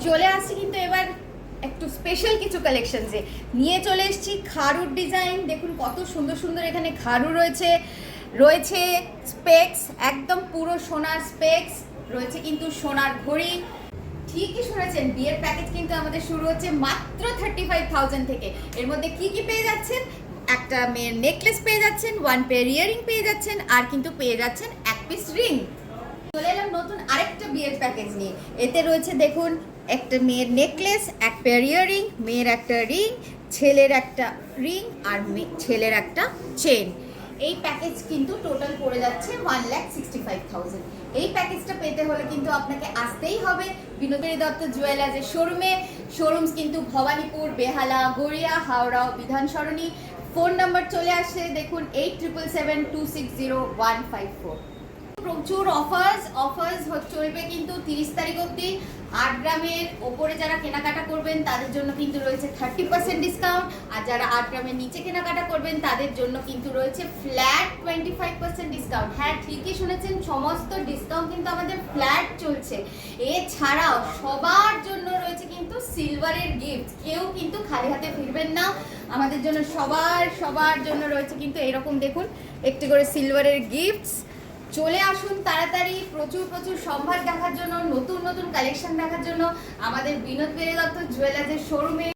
চলে আসছি কিন্তু এবার একটু স্পেশাল কিছু কালেকশনসে নিয়ে চলে এসেছি খারুর ডিজাইন। দেখুন কত সুন্দর সুন্দর এখানে খারু রয়েছে, রয়েছে স্পেক্স, একদম পুরো সোনার স্পেক্স রয়েছে, কিন্তু সোনার ঘড়ি। ঠিকই শুনেছেন, বিয়ের প্যাকেজ কিন্তু আমাদের শুরু হচ্ছে মাত্র 35,000 থেকে। এর মধ্যে কি কি পেয়ে যাচ্ছেন? একটা মেয়ের নেকলেস পেয়ে যাচ্ছেন, 1 পেয়ার ইয়ারিং পেয়ে যাচ্ছেন, আর কিন্তু পেয়ে যাচ্ছেন 1 পিস রিং। চলে এলাম নতুন আরেকটা বিয়ের প্যাকেজ নিয়ে। এতে রয়েছে দেখুন একটা মেয়ের নেকলেস, 1 পেয়ার ইয়ারিং, মেয়ের একটা রিং, ছেলের একটা রিং, আর ছেলের একটা চেন। এই প্যাকেজ কিন্তু টোটাল পড়ে যাচ্ছে 1,65,000। এই প্যাকেজটা পেতে হলে কিন্তু আপনাকে আসতেই হবে বিনোদিনী দত্ত জুয়েলার্সের শোরুমে। শোরুমস কিন্তু ভবানীপুর, বেহালা, গড়িয়া, হাওড়া, বিধানসরণী। ফোন নাম্বার চলে আসছে দেখুন 8777260154। প্রচুর অফার্স চলবে কিন্তু 30 তারিখ অবধি। 8 গ্রামের ওপরে যারা কেনাকাটা করবেন তাদের জন্য কিন্তু রয়েছে 30% ডিসকাউন্ট, আর যারা 8 গ্রামের নিচে কেনাকাটা করবেন তাদের জন্য কিন্তু রয়েছে ফ্ল্যাট 25% ডিসকাউন্ট। হ্যাঁ, ঠিকই শুনেছেন, সমস্ত ডিসকাউন্ট কিন্তু আমাদের ফ্ল্যাট চলছে। এছাড়াও সবার জন্য রয়েছে কিন্তু সিলভারের গিফট। কেউ কিন্তু খালি হাতে ফিরবেন না, আমাদের জন্য সবার জন্য রয়েছে কিন্তু এরকম দেখুন একটি করে সিলভারের গিফটস। চলে আসুন তাড়াতাড়ি, প্রচুর সম্ভার দেখার জন্য, নতুন কালেকশন দেখার জন্য আমাদের বিনোদিনী দত্ত জুয়েলার্সের শোরুমে।